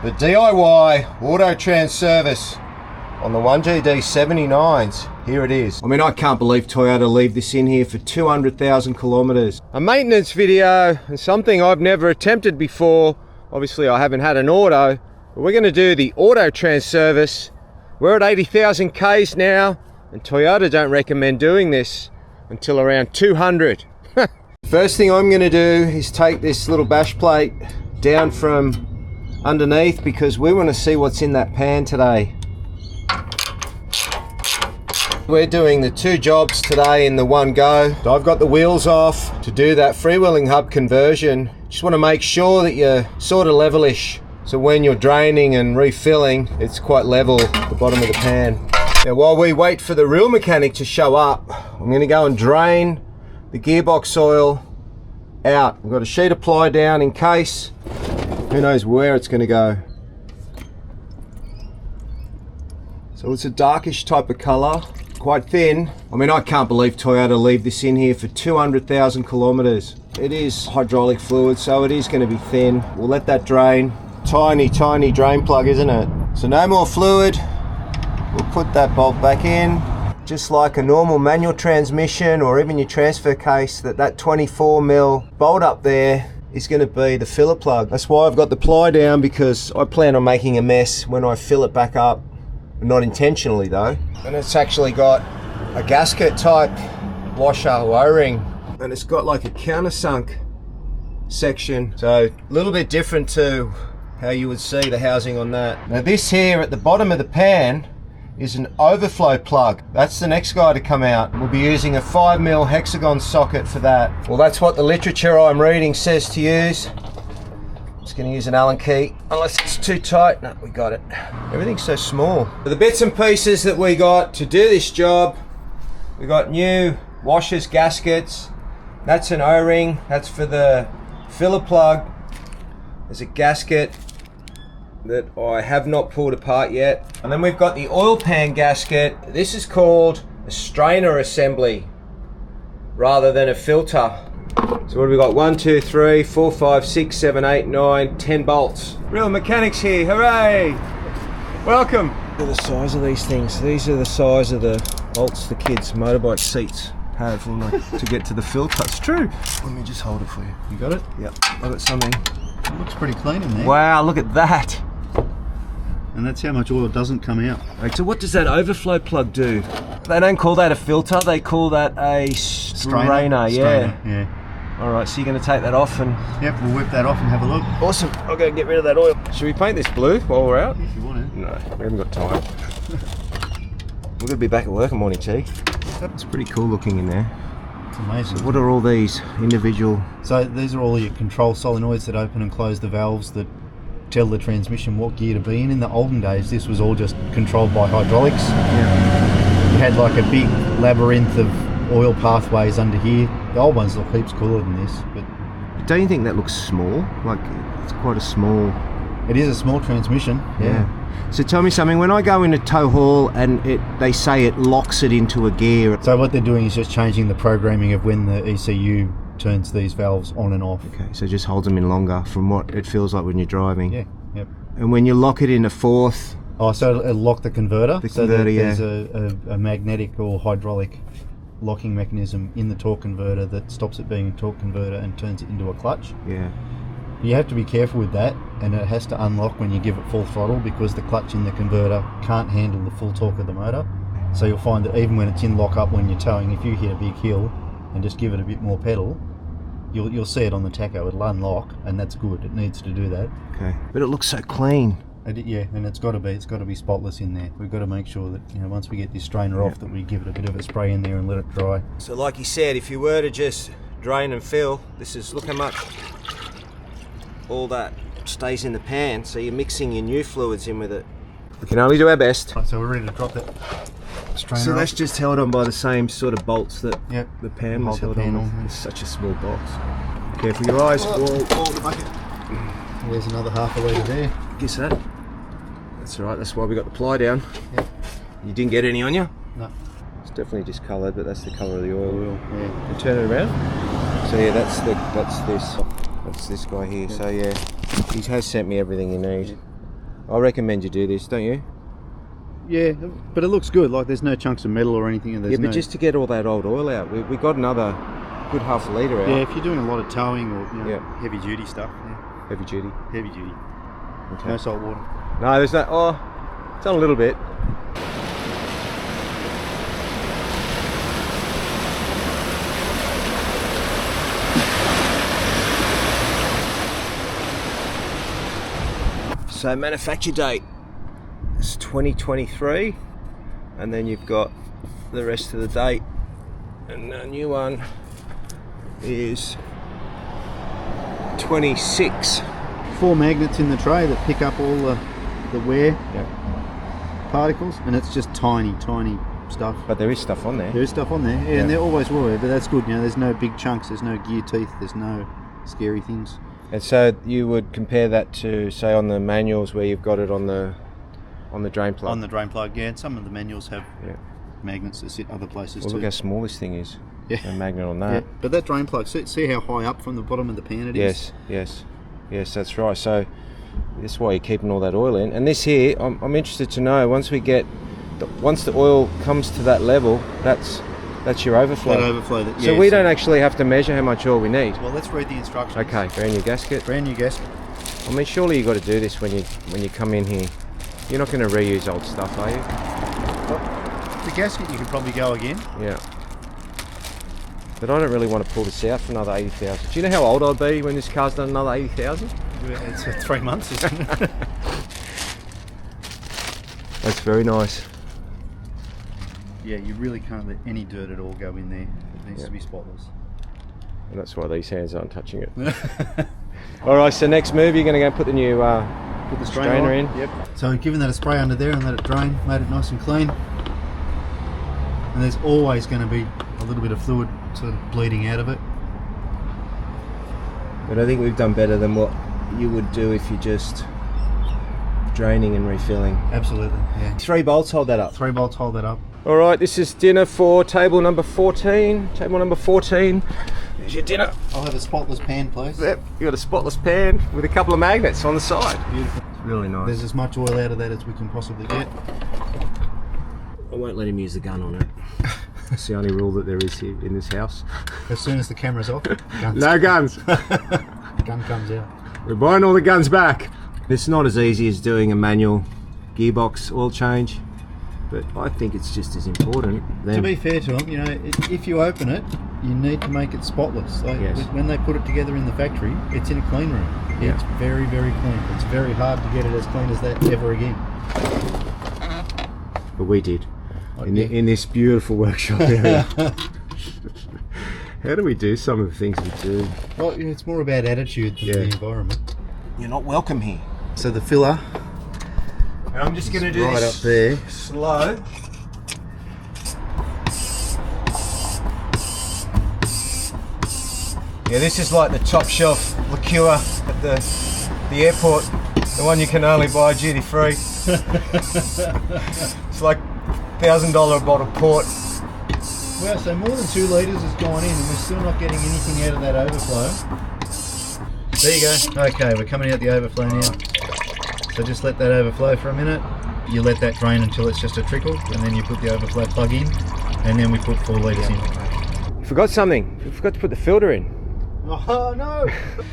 The DIY auto trans service on the 1GD 79s. Here it is. I mean, I can't believe Toyota leave this in here for 200,000 kilometers. A maintenance video and something I've never attempted before. Obviously I haven't had an auto, but we're going to do the auto trans service. We're at 80,000 Ks now, and Toyota don't recommend doing this until around 200. First thing I'm going to do is take this little bash plate down from underneath because we want to see what's in that pan today. We're doing the two jobs today in the one go. So I've got the wheels off to do that freewheeling hub conversion. Just want to make sure that you're sort of levelish, so when you're draining and refilling, it's quite level at the bottom of the pan. Now while we wait for the real mechanic to show up, I'm going to go and drain the gearbox oil out. I've got a sheet of ply down in case. Who knows where it's going to go. So it's a darkish type of colour, quite thin. I mean, I can't believe Toyota leave this in here for 200,000 kilometres. It is hydraulic fluid, so it is going to be thin. We'll let that drain. Tiny, tiny drain plug, isn't it? So no more fluid. We'll put that bolt back in. Just like a normal manual transmission or even your transfer case, that 24mm bolt up there is going to be the filler plug. That's why I've got the ply down, because I plan on making a mess when I fill it back up. Not intentionally though. And it's actually got a gasket type washer or O-ring, and it's got like a countersunk section. So a little bit different to how you would see the housing on that. Now this here at the bottom of the pan is an overflow plug. That's the next guy to come out. We'll be using a 5mm hexagon socket for that. Well, that's what the literature I'm reading says to use. Just going to use an Allen key, unless it's too tight. No, we got it. Everything's so small. The bits and pieces that we got to do this job, we got new washers, gaskets. That's an O-ring. That's for the filler plug. There's a gasket that I have not pulled apart yet. And then we've got the oil pan gasket. This is called a strainer assembly rather than a filter. So what have we got? 1, 2, 3, 4, 5, 6, 7, 8, 9, 10 bolts. Real mechanics here, hooray! Welcome. Look at the size of these things. These are the size of the bolts the kids' motorbike seats have to get to the filter. It's true. Let me just hold it for you. You got it? Yep, I've got something. It looks pretty clean in there. Wow, look at that. And that's how much oil doesn't come out. Right, so what does that overflow plug do? They don't call that a filter, they call that a strainer. Yeah. Alright, so you're going to take that off and... Yep, we'll whip that off and have a look. Awesome, I'll go get rid of that oil. Should we paint this blue while we're out? If you want to. No, we haven't got time. We're going to be back at work in morning tea. It's pretty cool looking in there. It's amazing. So what are all these individual... So these are all your control solenoids that open and close the valves that tell the transmission what gear to be in. In the olden days, this was all just controlled by hydraulics. Yeah. You had like a big labyrinth of oil pathways under here. The old ones look heaps cooler than this, but don't you think that looks small? Like, it's quite a small... It is a small transmission. Yeah. So tell me something, when I go into tow haul and they say it locks it into a gear... So what they're doing is just changing the programming of when the ECU turns these valves on and off. Okay, so it just holds them in longer from what it feels like when you're driving. Yeah, yep. And when you lock it in a fourth... Oh, so it'll lock the converter? The converter, there's a magnetic or hydraulic locking mechanism in the torque converter that stops it being a torque converter and turns it into a clutch. Yeah. You have to be careful with that, and it has to unlock when you give it full throttle, because the clutch in the converter can't handle the full torque of the motor. So you'll find that even when it's in lock up when you're towing, if you hit a big hill and just give it a bit more pedal, you'll see it on the tacho. It'll unlock, and that's good. It needs to do that. Okay, but it looks so clean. Yeah, and it's got to be spotless in there. We've got to make sure that, you know, once we get this strainer off, that we give it a bit of a spray in there and let it dry. So like you said, if you were to just drain and fill, look how much all that stays in the pan. So you're mixing your new fluids in with it. We can only do our best. Right, so we're ready to drop that strainer. So that's just held on by the same sort of bolts that the pan was held on. It's such a small box. Careful your eyes. The bucket. There's another half a litre there. Guess that. That's all right. That's why we got the ply down. Yep. You didn't get any on you? No. It's definitely discoloured, but that's the colour of the oil. Yeah. And turn it around. So yeah, that's this guy here. Yep. So yeah, he has sent me everything you need. I recommend you do this, don't you? Yeah, but it looks good. Like there's no chunks of metal or anything. And Yeah, but just to get all that old oil out, we got another good half a litre out. Yeah, if you're doing a lot of towing or heavy duty stuff. Yeah. Heavy duty. Heavy duty. Okay. No salt water. No, there's no. Oh, it's on a little bit. So manufacture date is 2023, and then you've got the rest of the date, and the new one is 26. 4 magnets in the tray that pick up all the wear particles, and it's just tiny stuff. But there is stuff on there. There is stuff on there, and there always will be, but that's good. There's no big chunks, there's no gear teeth, there's no scary things. And so you would compare that to, say, on the manuals where you've got it on the drain plug. On the drain plug, yeah. And some of the manuals have magnets that sit other places too. Look how small this thing is. Yeah. A magnet on that. Yeah. But that drain plug, see how high up from the bottom of the pan it is? Yes, that's right. So that's why you're keeping all that oil in. And this here, I'm interested to know, once the oil comes to that level, that's your overflow. That overflow. So we don't actually have to measure how much oil we need. Well, let's read the instructions. Okay, brand new gasket. Brand new gasket. I mean, surely you've got to do this when you come in here. You're not going to reuse old stuff, are you? Well, the gasket you could probably go again. Yeah. But I don't really want to pull this out for another 80,000. Do you know how old I'd be when this car's done another 80,000? It's 3 months, isn't it? That's very nice. Yeah, you really can't let any dirt at all go in there. It needs to be spotless. And that's why these hands aren't touching it. Alright, so next move, you're going to go put the new put the strainer in. Yep. So giving that a spray under there and let it drain, made it nice and clean. And there's always going to be a little bit of fluid sort of bleeding out of it. But I think we've done better than what you would do if you're just draining and refilling. Absolutely, yeah. 3 bolts hold that up. 3 bolts hold that up. Alright, this is dinner for table number 14. Table number 14. There's your dinner. I'll have a spotless pan, please. Yep, you got a spotless pan with a couple of magnets on the side. Beautiful. It's really nice. There's as much oil out of that as we can possibly get. I won't let him use the gun on it. That's the only rule that there is here in this house. As soon as the camera's off, guns. No guns. Gun comes out. We're buying all the guns back. It's not as easy as doing a manual gearbox oil change, but I think it's just as important. To be fair to them, if you open it, you need to make it spotless. Like when they put it together in the factory, it's in a clean room. It's very, very clean. It's very hard to get it as clean as that ever again. But we did. In this beautiful workshop area. How do we do some of the things we do? Well, it's more about attitude than the environment. You're not welcome here. So the filler, and I'm just going to do right this up there, slow. Yeah, this is like the top shelf liqueur at the airport, the one you can only buy duty free. It's like $1,000 a bottle of port. Well, so more than 2 litres has gone in and we're still not getting anything out of that overflow. There you go. Okay, we're coming out the overflow now. So just let that overflow for a minute. You let that drain until it's just a trickle, and then you put the overflow plug in, and then we put 4 litres in. You forgot something. You forgot to put the filter in. Oh no!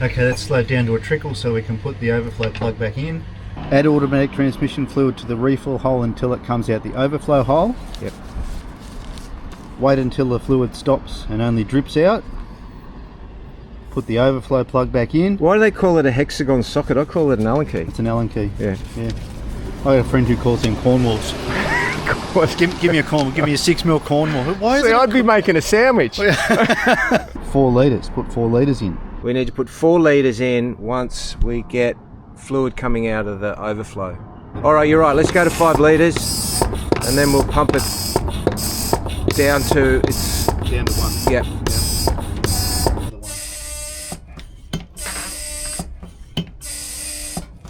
Okay, that's slowed down to a trickle so we can put the overflow plug back in. Add automatic transmission fluid to the refill hole until it comes out the overflow hole. Yep. Wait until the fluid stops and only drips out. Put the overflow plug back in. Why do they call it a hexagon socket? I call it an Allen key. It's an Allen key. Yeah. I got a friend who calls them Cornwalls. give me a Cornwall. Give me a 6mm Cornwall. Why is I'd be making a sandwich. 4 litres. Put 4 litres in. We need to put 4 litres in once we get fluid coming out of the overflow. Alright, you're right. Let's go to 5 litres and then we'll pump it down to... Down to 1. Yep.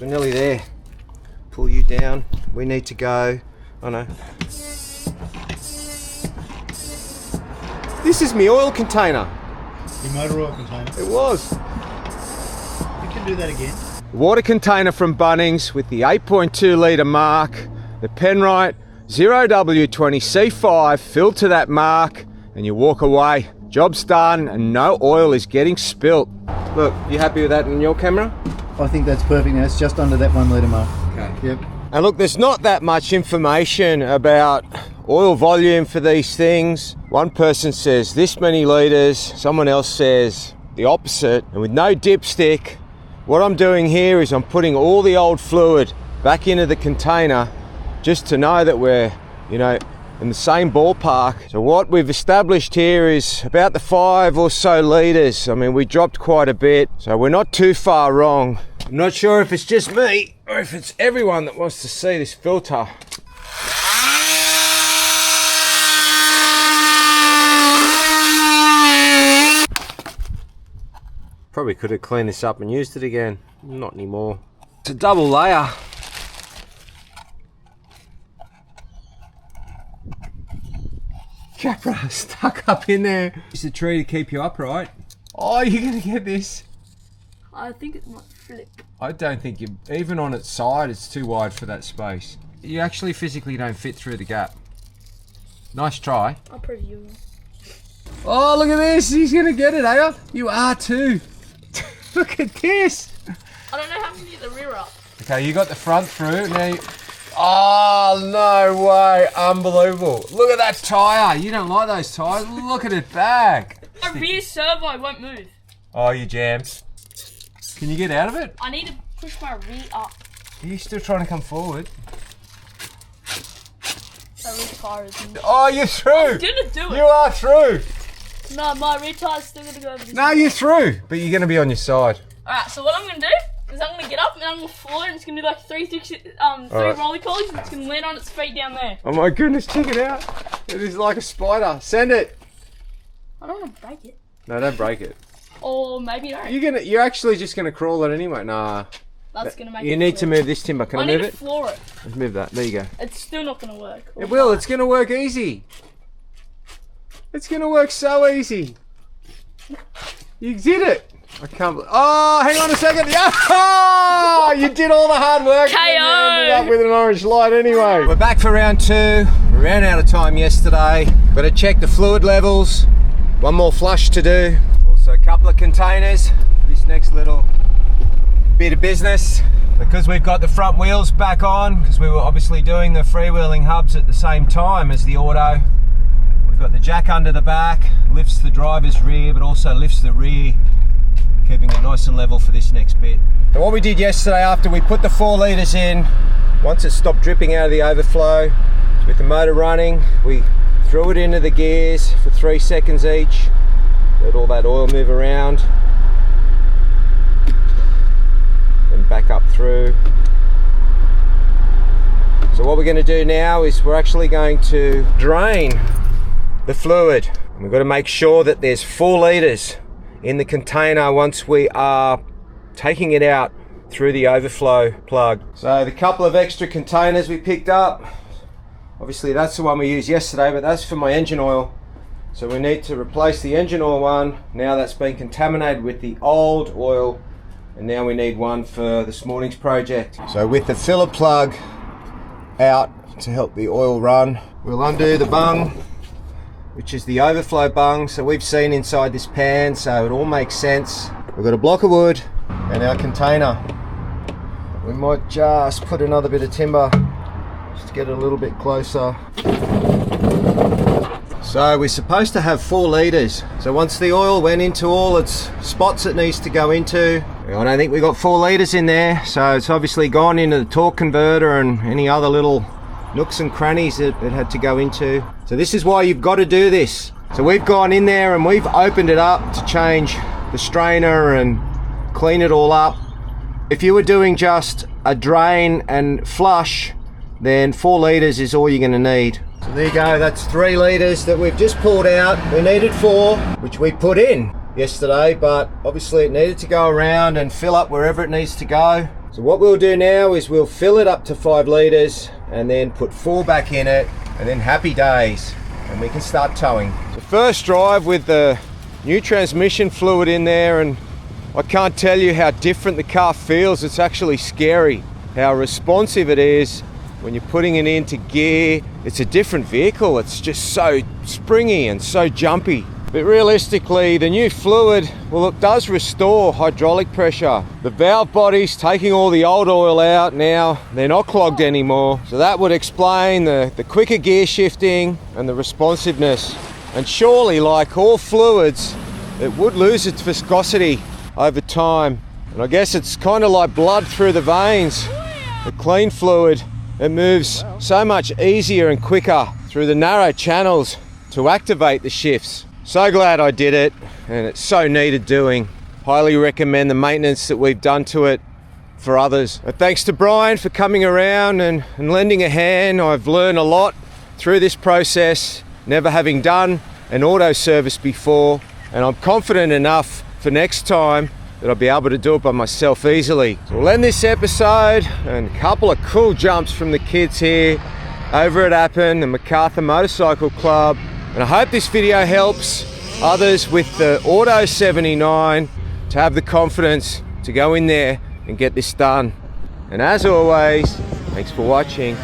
We're nearly there. Pull you down. We need to go. Oh no. This is my oil container. Your motor oil container. It was. You can do that again. water container from Bunnings with the 8.2 litre mark, the Penrite 0W20C5 filled to that mark, and you walk away. Job's done and no oil is getting spilt. Look, you happy with that in your camera? I think that's perfect now. It's just under that 1 litre mark. Okay. Yep. And look, there's not that much information about oil volume for these things. One person says this many litres, someone else says the opposite. And with no dipstick, what I'm doing here is I'm putting all the old fluid back into the container just to know that we're, you know, in the same ballpark. So what we've established here is about the 5 or so litres. I mean, we dropped quite a bit, so we're not too far wrong. I'm not sure if it's just me or if it's everyone that wants to see this filter. Probably could have cleaned this up and used it again. Not anymore. It's a double layer. Capra stuck up in there. It's a tree to keep you upright. Oh, you're gonna get this. I think it might flip. I don't think you, even on its side, it's too wide for that space. You actually physically don't fit through the gap. Nice try. I'll prove you. Oh, look at this. He's gonna get it, eh? You are too. Look at this. I don't know how to get the rear up. Okay, you got the front through. Now you... Oh, no way. Unbelievable. Look at that tyre. You don't like those tyres. Look at it back. My rear servo won't move. Oh, you jammed. Can you get out of it? I need to push my rear up. Are you still trying to come forward? My rear tyre is in. Oh, you're through. I'm gonna do it. You are through. No, my rear tyre's still gonna go over this. No, you're through. But you're going to be on your side. Alright, so what I'm gonna do is I'm gonna get up and I'm gonna floor and it's gonna do like three roly polies and it's gonna land on its feet down there. Oh my goodness, check it out. It is like a spider. Send it. I don't wanna break it. No, don't break it. Or maybe don't. You're actually just gonna crawl it anyway. Nah. That's gonna make it. You need to move this timber. Can I move need it? to floor it. Let's move that. There you go. It's still not gonna work. It will. It's gonna work easy. It's gonna work so easy. You did it. I can't believe. Oh, hang on a second. Yeah. Oh, you did all the hard work. KO. And ended up with an orange light anyway. We're back for round 2. We ran out of time yesterday. Got to check the fluid levels. One more flush to do. Also a couple of containers for this next little bit of business. Because we've got the front wheels back on, because we were obviously doing the freewheeling hubs at the same time as the auto. We've got the jack under the back, lifts the driver's rear, but also lifts the rear, keeping it nice and level for this next bit. And what we did yesterday after we put the 4 litres in, once it stopped dripping out of the overflow, with the motor running, we threw it into the gears for 3 seconds each, let all that oil move around, and back up through. So what we're going to do now is we're actually going to drain the fluid. And we've got to make sure that there's 4 litres in the container once we are taking it out through the overflow plug. So the couple of extra containers we picked up, obviously that's the one we used yesterday, but that's for my engine oil. So we need to replace the engine oil one. Now that's been contaminated with the old oil, and now we need one for this morning's project. So with the filler plug out to help the oil run, we'll undo the bung, which is the overflow bung. So we've seen inside this pan, so it all makes sense. We've got a block of wood and our container. We might just put another bit of timber just to get it a little bit closer. So we're supposed to have 4 litres. So once the oil went into all its spots it needs to go into, I don't think we got 4 litres in there. So it's obviously gone into the torque converter and any other little nooks and crannies that it had to go into. So this is why you've got to do this. So we've gone in there and we've opened it up to change the strainer and clean it all up. If you were doing just a drain and flush, then 4 litres is all you're going to need. So there you go, that's 3 litres that we've just pulled out. We needed 4, which we put in yesterday, but obviously it needed to go around and fill up wherever it needs to go. So what we'll do now is we'll fill it up to 5 litres and then put 4 back in it, and then happy days, and we can start towing. So first drive with the new transmission fluid in there and I can't tell you how different the car feels. It's actually scary how responsive it is when you're putting it into gear. It's a different vehicle. It's just so springy and so jumpy. But realistically, the new fluid, well, it does restore hydraulic pressure. The valve body's taking all the old oil out now. They're not clogged anymore. So that would explain the quicker gear shifting and the responsiveness. And surely, like all fluids, it would lose its viscosity over time. And I guess it's kind of like blood through the veins. The clean fluid, it moves so much easier and quicker through the narrow channels to activate the shifts. So glad I did it, and it's so needed doing. Highly recommend the maintenance that we've done to it for others. But thanks to Brian for coming around and lending a hand. I've learned a lot through this process, never having done an auto service before, and I'm confident enough for next time that I'll be able to do it by myself easily. So we'll end this episode and a couple of cool jumps from the kids here over at Appen and MacArthur Motorcycle Club. And I hope this video helps others with the Auto 79 to have the confidence to go in there and get this done. And as always, thanks for watching.